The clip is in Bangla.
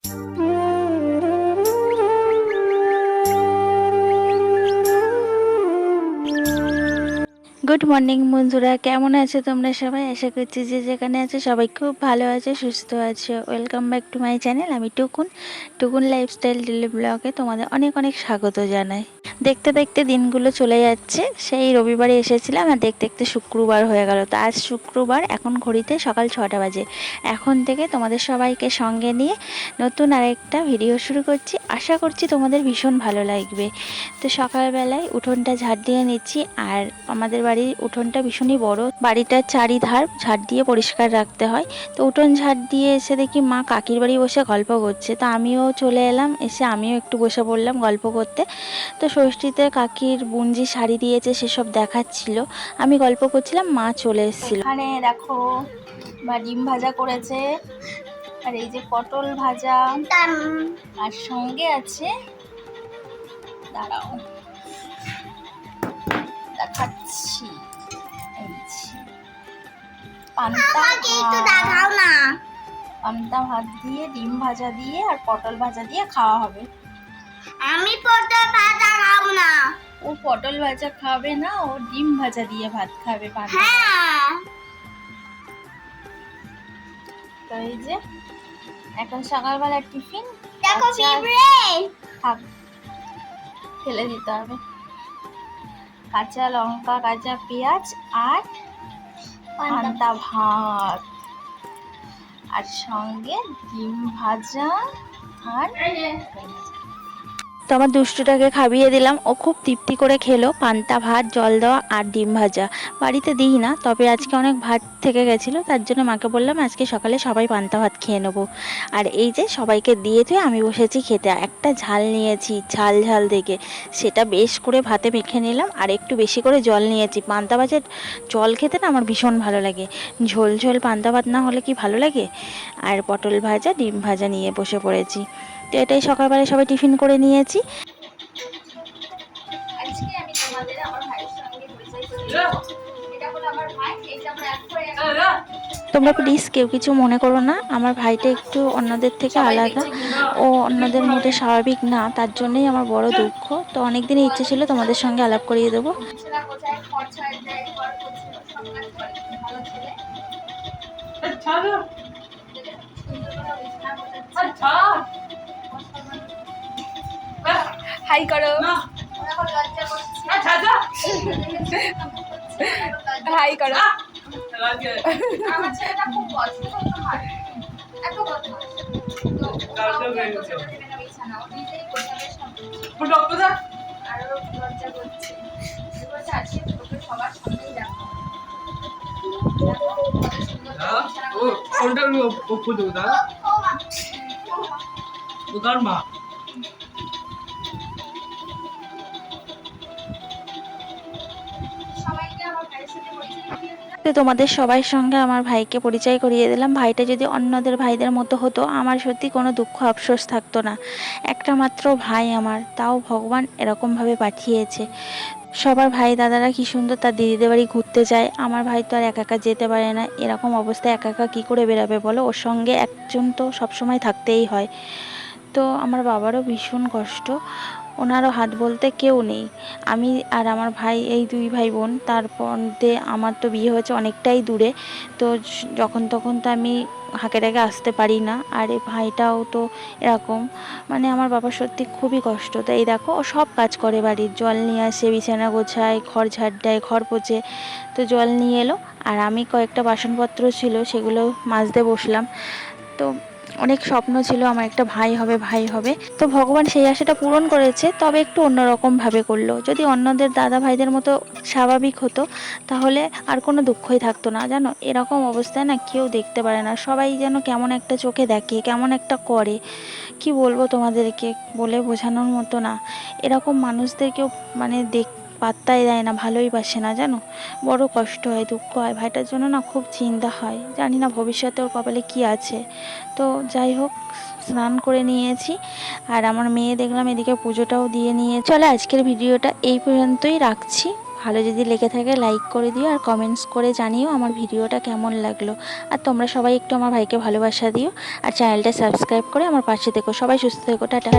গুড মর্নিং বন্ধুরা, কেমন আছো তোমরা সবাই? আশা করছি যে যেখানে আছো সবাই খুব ভালো আছে, সুস্থ আছো। Welcome back to my channel. আমি টুকুন লাইফস্টাইল ডেলি ব্লগে তোমাদের অনেক অনেক স্বাগত জানাই। দেখতে দেখতে দিনগুলো চলে যাচ্ছে। সেই রবিবারে এসেছিলাম আর দেখতে দেখতে শুক্রবার হয়ে গেল। তো আজ শুক্রবার, এখন ঘড়িতে সকাল 6টা বাজে। এখন থেকে তোমাদের সবাইকে সঙ্গে নিয়ে নতুন আরেকটা ভিডিও শুরু করছি। আশা করছি তোমাদের ভীষণ ভালো লাগবে। তো সকালবেলায় উঠোনটা ঝাড় দিয়ে নিচ্ছি। আর আমাদের বাড়ির উঠোনটা ভীষণই বড়, বাড়িটার চারিধার ঝাড় দিয়ে পরিষ্কার রাখতে হয়। তো উঠোন ঝাড় দিয়ে এসে দেখি মা কাকির বাড়ি বসে গল্প করছে। তো আমিও চলে এলাম, এসে আমিও একটু বসে পড়লাম গল্প করতে। তো ষষ্ঠীতে কাকির বুঞ্জি শাড়ি দিয়েছে, সেসব দেখাচ্ছিল, আমি গল্প করছিলাম, মা চলে এসেছিল। এখানে দেখো মা ডিম ভাজা করেছে, আর এই যে পটল ভাজা, আর সঙ্গে আছে, দাঁড়াও দেখাচ্ছি, পান্তা ভাত দিয়ে ডিম ভাজা দিয়ে আর পটল ভাজা দিয়ে খাওয়া হবে। আমি পটল ভাজা খাবো না। ও পটল ভাজা খাবে না, ও ডিম ভাজা দিয়ে ভাত খাবে। হ্যাঁ, তো এই যে এখন সকালবেলা টিফিন দেখো পিঁপড়ে। থাক, ফেলে দিতে হবে। কাঁচা লঙ্কা, কাঁচা পেঁয়াজ আর পান্তা ভাত, আর সঙ্গে ডিম ভাজা আর তো আমার দুষ্টুটাকে খাইয়ে দিলাম, ও খুব তৃপ্তি করে খেলো। পান্তা ভাত, জল দেওয়া আর ডিম ভাজা। বাড়িতে দিই না, তবে আজকে অনেক ভাত থেকে গেছিলো, তার জন্য মাকে বললাম আজকে সকালে সবাই পান্তা ভাত খেয়ে নেবো। আর এই যে সবাইকে দিয়ে আমি বসেছি খেতে। একটা ঝাল নিয়েছি, ঝাল ঝাল দেখে, সেটা বেশ করে ভাতে মেখে নিলাম। আর একটু বেশি করে জল নিয়েছি। পান্তা ভাতের জল খেতে না আমার ভীষণ ভালো লাগে, ঝোল ঝোল পান্তা ভাত না হলে কি ভালো লাগে। আর পটল ভাজা, ডিম ভাজা নিয়ে বসে পড়েছি। তো এটাই সকালবেলায় সবাই টিফিন করে নিয়েছি। আজকে আমি তোমাদের আমার ভাইয়ের সঙ্গে পরিচয় করে দেব। এটা হলো আমার ভাই, এইটা আমরা এক করে তোমরা প্লিজ কেউ কিছু মনে করো না, আমার ভাইটা একটু অন্যদের থেকে আলাদা, ও অন্যদের মধ্যে স্বাভাবিক না, তার জন্যই আমার বড় দুঃখ। তো অনেকদিনই ইচ্ছে ছিল তোমাদের সঙ্গে আলাপ করিয়ে দেবো। হাই করো, হাই করো। আমার ছেলেটা খুব মা তো তোমাদের সবার সঙ্গে আমার ভাইকে পরিচয় করিয়ে দিলাম। ভাইটা যদি অন্যদের ভাইদের মতো হতো, আমার সত্যি কোনো দুঃখ আফসোস থাকতো না। একটা মাত্র ভাই আমার, তাও ভগবান এরকমভাবে পাঠিয়েছে। সবার ভাই দাদারা কি সুন্দর তার দিদিদের বাড়ি ঘুরতে যায়, আমার ভাই তো আর একা একা যেতে পারে না। এরকম অবস্থায় একা একা কী করে বেরাবে বলো? ওর সঙ্গে একজন তো সবসময় থাকতেই হয়। তো আমার বাবারও ভীষণ কষ্ট, ওনারও হাত বলতে কেউ নেই। আমি আর আমার ভাই, এই দুই ভাই বোন। তারপর আমার তো বিয়ে হয়েছে অনেকটাই দূরে, তো যখন তখন তো আমি হাঁকে ডাকে আসতে পারি না। আর এই ভাইটাও তো এরকম, মানে আমার বাবার সত্যি খুবই কষ্ট। তো এই দেখো, ও সব কাজ করে, বাড়ির জল নিয়ে আসে, বিছানা গোছায়, ঘর ঝাড় দেয়, ঘর পোছে। তো জল নিয়ে এলো, আর আমি কয়েকটা বাসনপত্র ছিল সেগুলো মাজতে বসলাম। তো অনেক স্বপ্ন ছিল আমার একটা ভাই হবে, ভাই হবে। তো ভগবান সেই আশাটা পূরণ করেছে, তবে একটু অন্যরকম ভাবে করলো। যদি অন্যদের দাদা ভাইদের মতো স্বাভাবিক হতো, তাহলে আর কোনো দুঃখই থাকতো না। জানো, এরকম অবস্থায় না কেউ দেখতে পারে না, সবাই যেন কেমন একটা চোখে দেখে, কেমন একটা করে। কি বলবো তোমাদেরকে, বলে বোঝানোর মতো না। এরকম মানুষদের কেউ মানে পাত্তাই দেয় না, ভালোই বাসে না। জানো, বড় কষ্ট হয়, দুঃখ হয়, ভাইটার জন্য না খুব চিন্তা হয়। জানি না ভবিষ্যতে ওর কপালে কি আছে। তো যাই হোক, স্নান করে নিয়েছি, আর আমার মেয়ে দেখলাম এদিকে পুজোটাও দিয়ে নিয়ে। চলো আজকের ভিডিওটা এই পর্যন্তই রাখছি। ভালো যদি লেগে থাকে লাইক করে দিও আর কমেন্টস করে জানিও আমার ভিডিওটা কেমন লাগলো। আর তোমরা সবাই একটু আমার ভাইকে ভালোবাসা দিও আর চ্যানেলটা সাবস্ক্রাইব করে আমার পাশে থেকো। সবাই সুস্থ থেকো, টাটা।